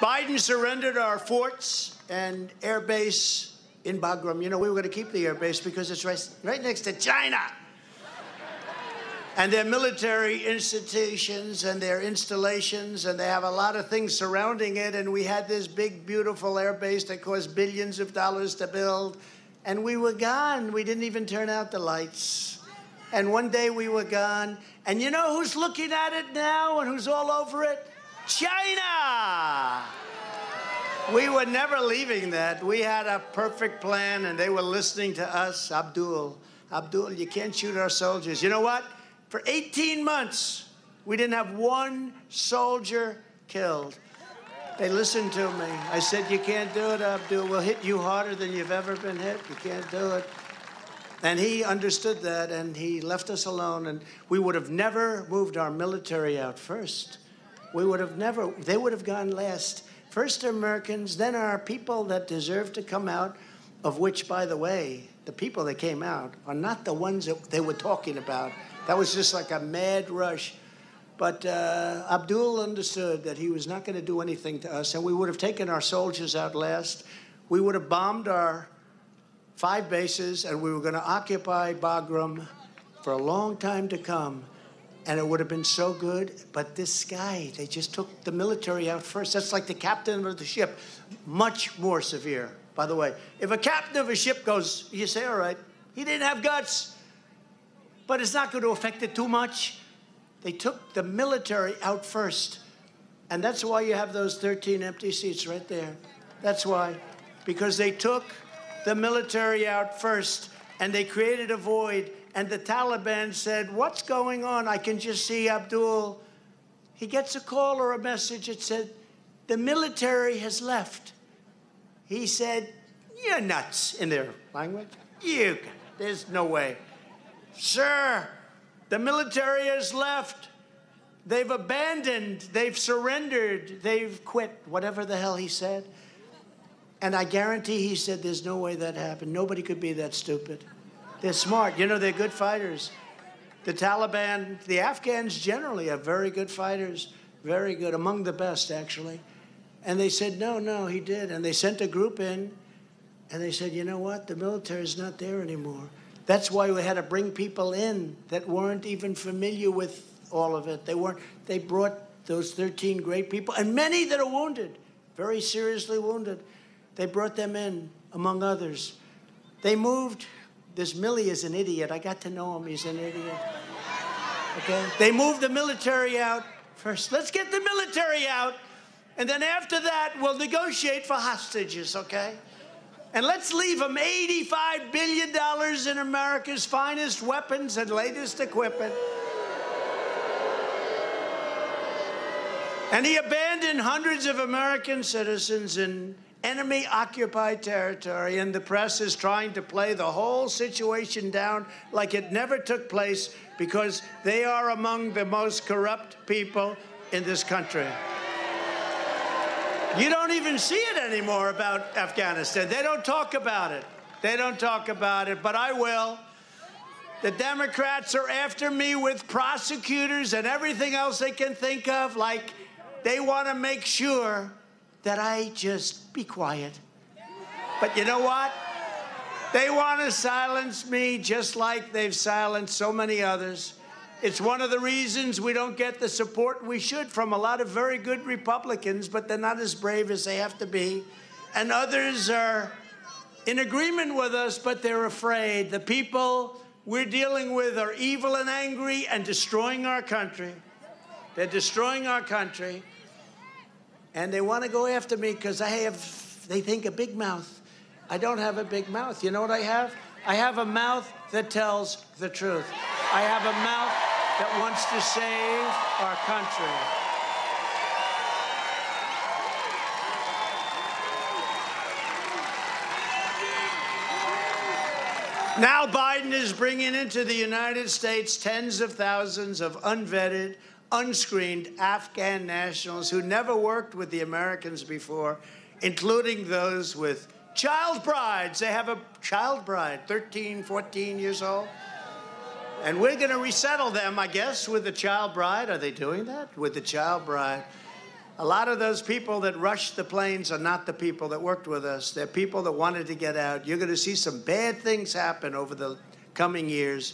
Biden surrendered our forts and air base in Bagram. You know, we were going to keep the air base because it's right next to China. And their military institutions and their installations, and they have a lot of things surrounding it. And we had this big, beautiful air base that cost billions of dollars to build. And we were gone. We didn't even turn out the lights. And one day we were gone. And you know who's looking at it now and who's all over it? China! We were never leaving that. We had a perfect plan, and they were listening to us. Abdul, you can't shoot our soldiers. You know what? For 18 months, we didn't have one soldier killed. They listened to me. I said, you can't do it, Abdul. We'll hit you harder than you've ever been hit. You can't do it. And he understood that, and he left us alone. And we would have never moved our military out first. We would have never. They would have gone last. First Americans, then our people that deserve to come out, of which, by the way, the people that came out are not the ones that they were talking about. That was just like a mad rush. But Abdul understood that he was not going to do anything to us, and we would have taken our soldiers out last. We would have bombed our 5 bases, and we were going to occupy Bagram for a long time to come. And it would have been so good. But this guy, they just took the military out first. That's like the captain of the ship. Much more severe, by the way. If a captain of a ship goes, you say, all right, he didn't have guts, but it's not going to affect it too much. They took the military out first. And that's why you have those 13 empty seats right there. That's why. Because they took the military out first, and they created a void. And the Taliban said, what's going on? I can just see Abdul. He gets a call or a message that said, the military has left. He said, you're nuts, in their language. There's no way. Sir, the military has left. They've abandoned. They've surrendered. They've quit. Whatever the hell he said. And I guarantee he said, there's no way that happened. Nobody could be that stupid. They're smart. You know, they're good fighters. The Taliban, the Afghans generally are very good fighters. Very good. Among the best, actually. And they said, no, he did. And they sent a group in, and they said, you know what? The military is not there anymore. That's why we had to bring people in that weren't even familiar with all of it. They brought those 13 great people, and many that are wounded, very seriously wounded. They brought them in, among others. They moved. This Milley is an idiot. I got to know him. He's an idiot. Okay? They moved the military out first. Let's get the military out, and then after that, we'll negotiate for hostages, okay? And let's leave them $85 billion in America's finest weapons and latest equipment. And he abandoned hundreds of American citizens in enemy-occupied territory, and the press is trying to play the whole situation down like it never took place because they are among the most corrupt people in this country. You don't even see it anymore about Afghanistan. They don't talk about it. They don't talk about it, but I will. The Democrats are after me with prosecutors and everything else they can think of, like they want to make sure that I just be quiet. But you know what? They want to silence me just like they've silenced so many others. It's one of the reasons we don't get the support we should from a lot of very good Republicans, but they're not as brave as they have to be. And others are in agreement with us, but they're afraid. The people we're dealing with are evil and angry and destroying our country. They're destroying our country. And they want to go after me because they think, a big mouth. I don't have a big mouth. You know what I have? I have a mouth that tells the truth. I have a mouth that wants to save our country. Now Biden is bringing into the United States tens of thousands of unvetted, unscreened Afghan nationals who never worked with the Americans before, including those with child brides. They have a child bride, 13, 14 years old. And we're going to resettle them, I guess, with the child bride. Are they doing that? With the child bride. A lot of those people that rushed the planes are not the people that worked with us. They're people that wanted to get out. You're going to see some bad things happen over the coming years.